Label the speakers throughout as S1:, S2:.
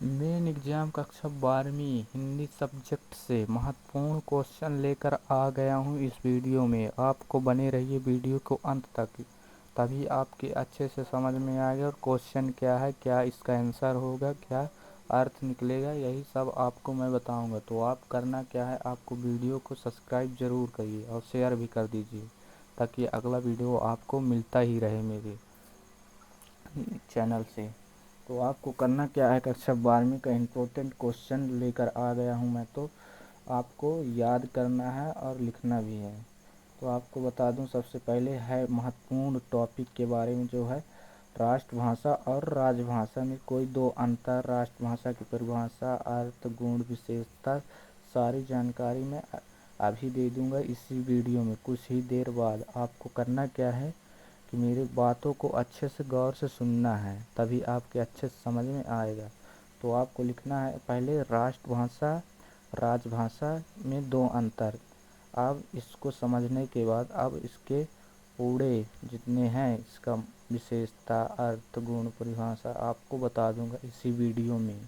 S1: Main exam कक्षा 12वीं Hindi subject से महत्वपूर्ण क्वेश्चन लेकर आ गया हूँ इस वीडियो में। आपको बने रहिए वीडियो को अंत तक, तभी आपके अच्छे से समझ में आएगा और क्वेश्चन क्या है, क्या इसका आंसर होगा, क्या अर्थ निकलेगा, यही सब आपको मैं बताऊंगा। तो आप करना क्या है, आपको वीडियो को सब्सक्राइब ज़रूर करिए और शेयर भी कर दीजिए, ताकि अगला वीडियो आपको मिलता ही रहे मेरे चैनल से। तो आपको करना क्या है, कक्षा 12वीं का इम्पोर्टेंट क्वेश्चन लेकर आ गया हूँ मैं। तो आपको याद करना है और लिखना भी है। तो आपको बता दूं, सबसे पहले है महत्वपूर्ण टॉपिक के बारे में, जो है राष्ट्रभाषा और राजभाषा में कोई दो अंतर, राष्ट्रभाषा की परिभाषा, अर्थ, गुण, विशेषता, सारी जानकारी मैं अभी दे दूंगा इसी वीडियो में कुछ ही देर बाद। आपको करना क्या है कि मेरी बातों को अच्छे से गौर से सुनना है, तभी आपके अच्छे से समझ में आएगा। तो आपको लिखना है पहले राष्ट्रभाषा राजभाषा में दो अंतर। अब इसको समझने के बाद अब इसके पूरे जितने हैं, इसका विशेषता, अर्थ, गुण, परिभाषा आपको बता दूंगा इसी वीडियो में।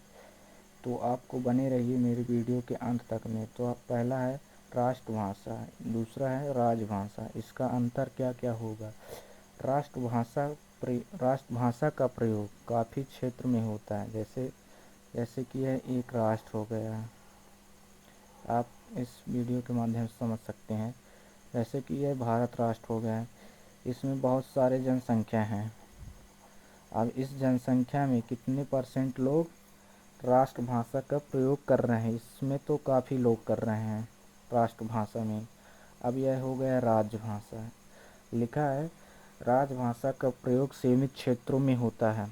S1: तो आपको बने रहिए मेरे वीडियो के अंत तक में। तो आप पहला है राष्ट्रभाषा, दूसरा है राजभाषा। इसका अंतर क्या क्या होगा। राष्ट्रभाषा राष्ट्रभाषा का प्रयोग काफ़ी क्षेत्र में होता है, जैसे जैसे कि यह एक राष्ट्र हो गया, आप इस वीडियो के माध्यम से समझ सकते हैं। जैसे कि यह भारत राष्ट्र हो गया है, इसमें बहुत सारे जनसंख्या हैं। अब इस जनसंख्या में कितने परसेंट लोग राष्ट्रभाषा का प्रयोग कर रहे हैं, इसमें तो काफ़ी लोग कर रहे हैं राष्ट्रभाषा में। अब यह हो गया राजभाषा। लिखा है राजभाषा का प्रयोग सीमित क्षेत्रों में होता है,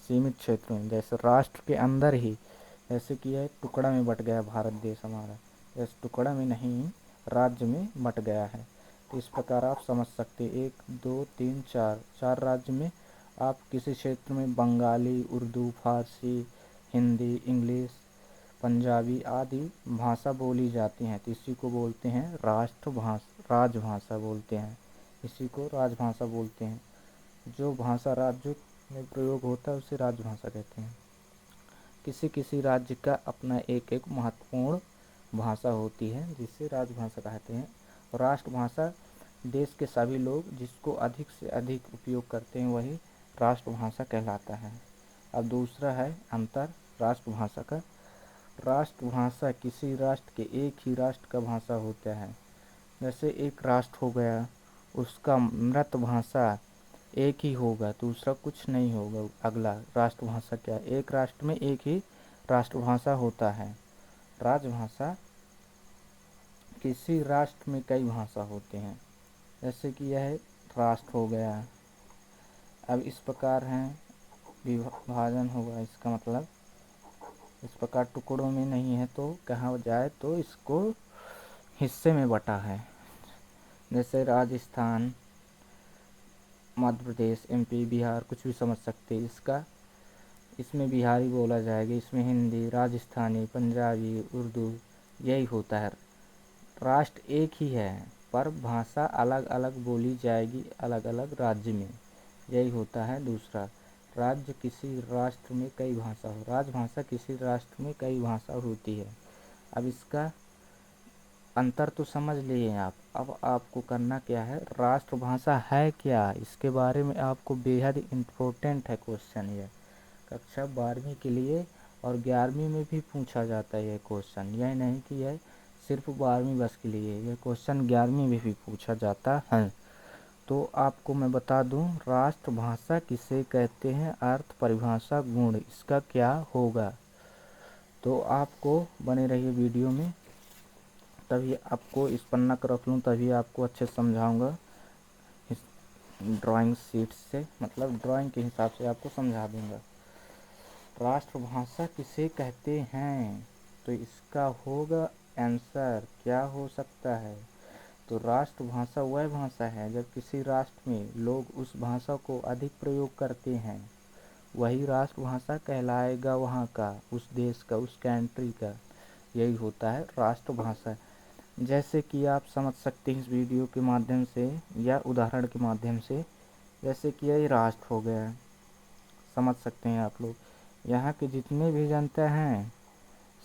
S1: सीमित क्षेत्रों में, जैसे राष्ट्र के अंदर ही। जैसे कि यह टुकड़ा में बट गया भारत देश हमारा, जैसे टुकड़ा में नहीं, राज्य में बट गया है। तो इस प्रकार आप समझ सकते, 1 2 3 4 4 राज्य में आप किसी क्षेत्र में बंगाली, उर्दू, फारसी, हिंदी, इंग्लिश, पंजाबी आदि भाषा बोली जाती हैं, तो इसी को बोलते हैं राजभाषा बोलते हैं। इसी को राजभाषा बोलते हैं। जो भाषा राज्य में प्रयोग होता है उसे राजभाषा कहते हैं। किसी किसी राज्य का अपना एक एक महत्वपूर्ण भाषा होती है, जिसे राजभाषा कहते हैं। राष्ट्रभाषा देश के सभी लोग जिसको अधिक से अधिक उपयोग करते हैं, वही राष्ट्रभाषा कहलाता है। अब दूसरा है अंतर राष्ट्रभाषा का। राष्ट्रभाषा किसी राष्ट्र के एक ही राष्ट्र का भाषा होता है। जैसे एक राष्ट्र हो गया, उसका मृतभाषा एक ही होगा, दूसरा कुछ नहीं होगा। अगला राष्ट्रभाषा क्या, एक राष्ट्र में एक ही राष्ट्रभाषा होता है। राजभाषा किसी राष्ट्र में कई भाषा होते हैं, जैसे कि यह राष्ट्र हो गया। अब इस प्रकार है विभाजन होगा, इसका मतलब इस प्रकार टुकड़ों में नहीं है, तो कहा जाए तो इसको हिस्से में बटा है। जैसे राजस्थान, मध्य प्रदेश, एमपी, बिहार, कुछ भी समझ सकते हैं। इसमें बिहारी बोला जाएगा, इसमें हिंदी, राजस्थानी, पंजाबी, उर्दू, यही होता है। राष्ट्र एक ही है, पर भाषा अलग अलग बोली जाएगी अलग अलग राज्य में, यही होता है। दूसरा, राज्य किसी राष्ट्र में कई भाषा हो, राजभाषा किसी राष्ट्र में कई भाषा होती है। अब इसका अंतर तो समझ लिए आप। अब आपको करना क्या है, राष्ट्रभाषा है क्या, इसके बारे में आपको बेहद इम्पोर्टेंट है क्वेश्चन। यह कक्षा 12वीं के लिए और 11वीं में भी पूछा जाता है यह क्वेश्चन। यह नहीं कि यह सिर्फ 12वीं बस के लिए, यह क्वेश्चन 11वीं में भी पूछा जाता है। तो आपको मैं बता दूं, राष्ट्रभाषा किसे कहते हैं, अर्थ, परिभाषा, गुण, इसका क्या होगा। तो आपको बने रहिए वीडियो में, तभी आपको इस पन्ना को रख लूँ, तभी आपको अच्छे से समझाऊंगा। इस ड्राइंग शीट से, मतलब ड्राइंग के हिसाब से आपको समझा दूंगा। राष्ट्रभाषा किसे कहते हैं, तो इसका होगा आंसर क्या हो सकता है। तो राष्ट्रभाषा वह भाषा है जब किसी राष्ट्र में लोग उस भाषा को अधिक प्रयोग करते हैं, वही राष्ट्रभाषा कहलाएगा, वहाँ का, उस देश का, उस कंट्री का। यही होता है राष्ट्रभाषा। जैसे कि आप समझ सकते हैं इस वीडियो के माध्यम से या उदाहरण के माध्यम से। जैसे कि यह राष्ट्र हो गया, समझ सकते हैं आप लोग। यहाँ के जितने भी जनता हैं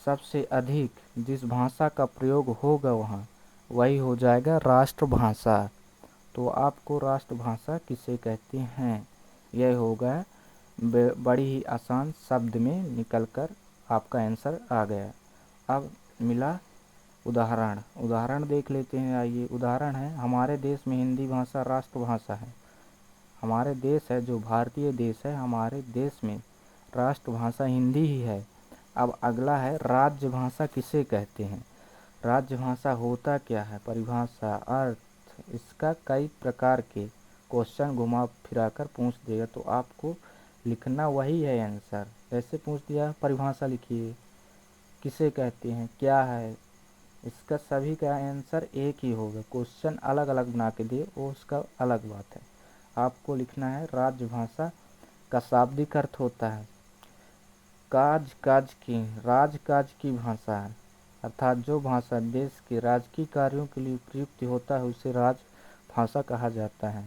S1: सबसे अधिक जिस भाषा का प्रयोग होगा वहाँ वही हो जाएगा राष्ट्रभाषा। तो आपको राष्ट्रभाषा किसे कहते हैं यह होगा बड़ी ही आसान शब्द में निकलकर आपका आंसर आ गया। अब मिला उदाहरण। उदाहरण देख लेते हैं। आइए, उदाहरण है हमारे देश में हिंदी भाषा राष्ट्रभाषा है। हमारे देश है जो भारतीय देश है, हमारे देश में राष्ट्रभाषा हिंदी ही है। अब अगला है राज्य भाषा किसे कहते हैं। राज्य भाषा होता क्या है, परिभाषा, अर्थ, इसका कई प्रकार के क्वेश्चन घुमा फिरा कर पूछ देगा तो आपको लिखना वही है आंसर। जैसे पूछ दिया परिभाषा लिखिए, किसे कहते हैं, क्या है, इसका सभी का आंसर एक ही होगा। क्वेश्चन अलग अलग बना के दिए वो उसका अलग बात है। आपको लिखना है राज्य भाषा का शाब्दिक अर्थ होता है काज काज की, राज काज की भाषा है, अर्थात जो भाषा देश के राजकीय कार्यों के लिए प्रयुक्त होता है उसे राजभाषा कहा जाता है।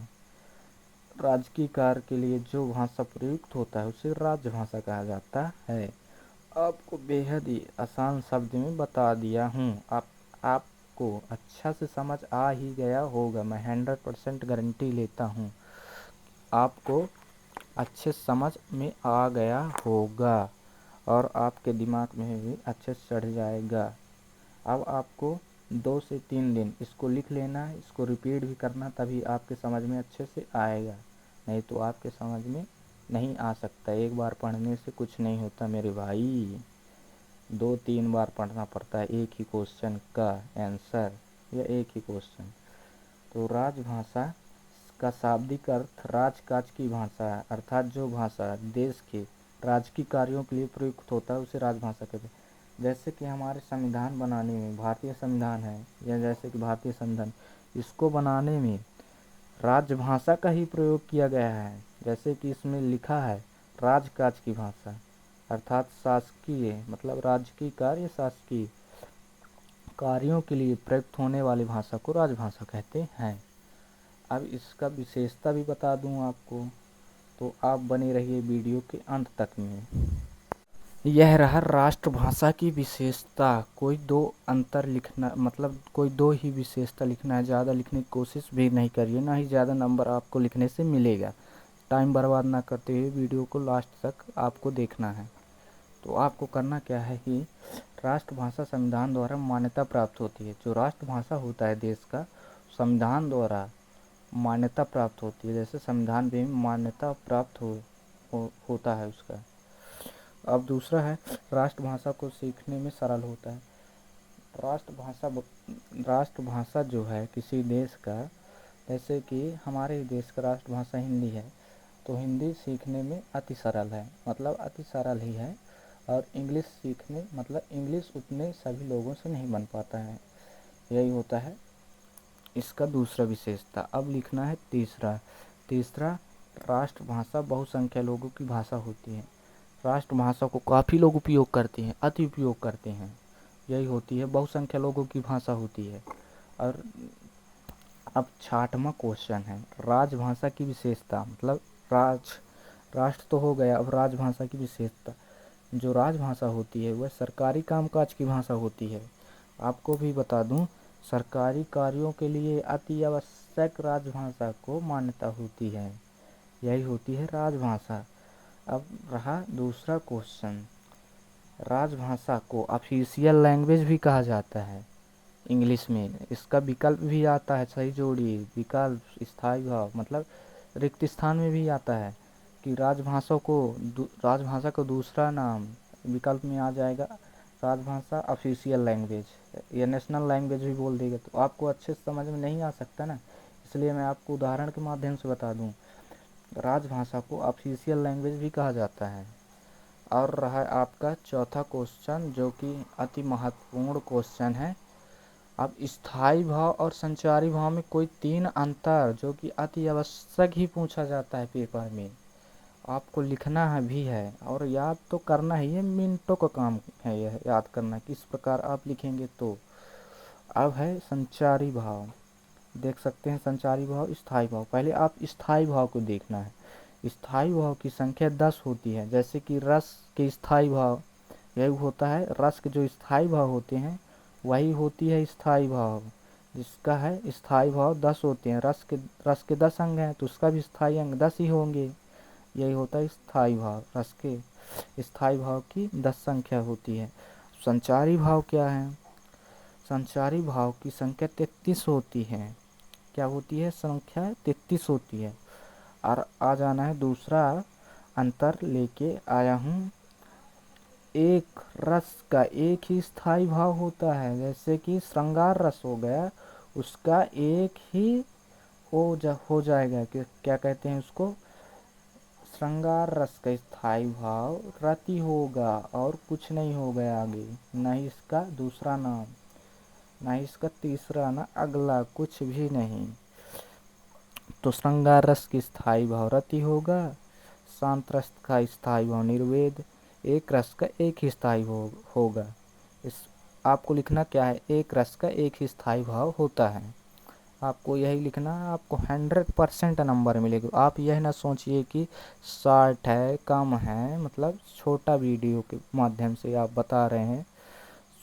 S1: राजकीय कार्य के लिए जो भाषा प्रयुक्त होता है उसे राजभाषा कहा जाता है। आपको बेहद ही आसान शब्द में बता दिया हूँ। आपको अच्छा से समझ आ ही गया होगा, मैं 100% गारंटी लेता हूँ आपको अच्छे समझ में आ गया होगा और आपके दिमाग में भी अच्छे से चढ़ जाएगा। अब आपको 2 से 3 दिन इसको लिख लेना है, इसको रिपीट भी करना, तभी आपके समझ में अच्छे से आएगा, नहीं तो आपके समझ में नहीं आ सकता। एक बार पढ़ने से कुछ नहीं होता मेरे भाई, 2-3 बार पढ़ना पड़ता है एक ही क्वेश्चन का आंसर या एक ही क्वेश्चन। तो राजभाषा का शाब्दिक अर्थ राजकाज की भाषा है, अर्थात जो भाषा देश के राजकीय कार्यों के लिए प्रयुक्त होता है उसे राजभाषा कहते हैं। जैसे कि हमारे संविधान बनाने में, भारतीय संविधान है या जैसे कि भारतीय संविधान, इसको बनाने में राजभाषा का ही प्रयोग किया गया है। जैसे कि इसमें लिखा है राजकाज की भाषा, अर्थात शासकीय मतलब राजकीय कार्य शासकीय कार्यों के लिए प्रयुक्त होने वाली भाषा को राजभाषा कहते हैं। अब इसका विशेषता भी बता दूं आपको, तो आप बने रहिए वीडियो के अंत तक में। यह रहा राष्ट्रभाषा की विशेषता। कोई दो अंतर लिखना मतलब कोई दो ही विशेषता लिखना है, ज़्यादा लिखने की कोशिश भी नहीं करिए, ना ही ज़्यादा नंबर आपको लिखने से मिलेगा। टाइम बर्बाद ना करते हुए वीडियो को लास्ट तक आपको देखना है। तो आपको करना क्या है कि राष्ट्रभाषा संविधान द्वारा मान्यता प्राप्त होती है। जो राष्ट्रभाषा होता है देश का, संविधान द्वारा मान्यता प्राप्त होती है। जैसे संविधान भी मान्यता प्राप्त होता है उसका। अब दूसरा है राष्ट्रभाषा को सीखने में सरल होता है। राष्ट्रभाषा जो है किसी देश का, जैसे कि हमारे देश का राष्ट्रभाषा हिंदी है, तो हिंदी सीखने में अति सरल है, मतलब अति सरल ही है। और इंग्लिश सीखने मतलब इंग्लिश उतने सभी लोगों से नहीं बन पाता है। यही होता है इसका दूसरा विशेषता। अब लिखना है तीसरा राष्ट्रभाषा बहुसंख्या लोगों की भाषा होती है। राष्ट्रभाषा को काफ़ी लोग उपयोग करते हैं, अति उपयोग करते हैं, यही होती है बहुसंख्या लोगों की भाषा होती है। और अब 6वां क्वेश्चन है राजभाषा की विशेषता, मतलब राष्ट्र तो हो गया, अब राजभाषा की विशेषता। जो राजभाषा होती है वह सरकारी कामकाज की भाषा होती है। आपको भी बता दूं, सरकारी कार्यों के लिए अति आवश्यक राजभाषा को मान्यता होती है, यही होती है राजभाषा। अब रहा दूसरा क्वेश्चन, राजभाषा को ऑफिशियल लैंग्वेज भी कहा जाता है इंग्लिश में। इसका विकल्प भी आता है, सही जोड़िए, विकल्प स्थायी भाव मतलब रिक्त स्थान में भी आता है कि राजभाषा को दूसरा नाम विकल्प में आ जाएगा राजभाषा ऑफिशियल लैंग्वेज या नेशनल लैंग्वेज भी बोल देगा। तो आपको अच्छे से समझ में नहीं आ सकता ना, इसलिए मैं आपको उदाहरण के माध्यम से बता दूं। राजभाषा को ऑफिशियल लैंग्वेज भी कहा जाता है। और रहा आपका चौथा क्वेश्चन जो कि अति महत्वपूर्ण क्वेश्चन है। अब स्थायी भाव और संचारी भाव में कोई 3 अंतर जो कि अति आवश्यक ही पूछा जाता है पेपर में, आपको लिखना है भी है और याद तो करना ही है, मिनटों का काम है यह याद करना किस प्रकार आप लिखेंगे। तो अब है संचारी भाव, देख सकते हैं संचारी भाव, स्थायी भाव। पहले आप स्थायी भाव को देखना है। स्थायी भाव की संख्या 10 होती है। जैसे कि रस के स्थायी भाव यही होता है, रस के जो स्थायी भाव होते हैं वही होती है स्थायी भाव, जिसका है स्थायी भाव 10 होते हैं। रस के 10 अंग हैं तो उसका भी स्थायी अंग 10 ही होंगे। यही होता है स्थायी भाव। रस के स्थायी भाव की 10 संख्या होती है। संचारी भाव क्या है? संचारी भाव की संख्या 33 होती है। क्या होती है? संख्या 33 होती है। और आ जाना है दूसरा अंतर लेके आया हूँ। एक रस का एक ही स्थायी भाव होता है। जैसे कि श्रृंगार रस हो गया, उसका एक ही हो जाएगा कि क्या कहते हैं उसको, श्रृंगार रस का स्थायी भाव रति होगा और कुछ नहीं होगा आगे, न ही इसका दूसरा नाम, न ही इसका तीसरा, न अगला, कुछ भी नहीं। तो श्रृंगार रस की स्थायी भाव रति होगा, शांत रस का स्थायी भाव निर्वेद, एक रस का एक ही स्थायी होगा। इस आपको लिखना क्या है? एक रस का एक ही स्थायी भाव होता है। आपको यही लिखना है, आपको 100% नंबर मिलेगा। आप यह ना सोचिए कि 60 है, कम है, मतलब छोटा वीडियो के माध्यम से आप बता रहे हैं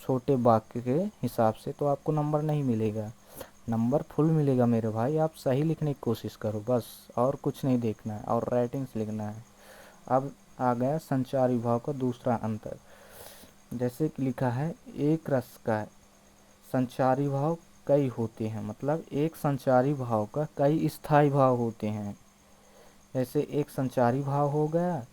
S1: छोटे वाक्य के हिसाब से, तो आपको नंबर नहीं मिलेगा। नंबर फुल मिलेगा मेरे भाई। आप सही लिखने की कोशिश करो बस, और कुछ नहीं देखना है, और राइटिंग्स लिखना है। अब आ गया संचारी भाव का दूसरा अंतर। जैसे कि लिखा है, एक रस का संचारी भाव कई होते हैं, मतलब एक संचारी भाव का कई स्थायी भाव होते हैं। जैसे एक संचारी भाव हो गया,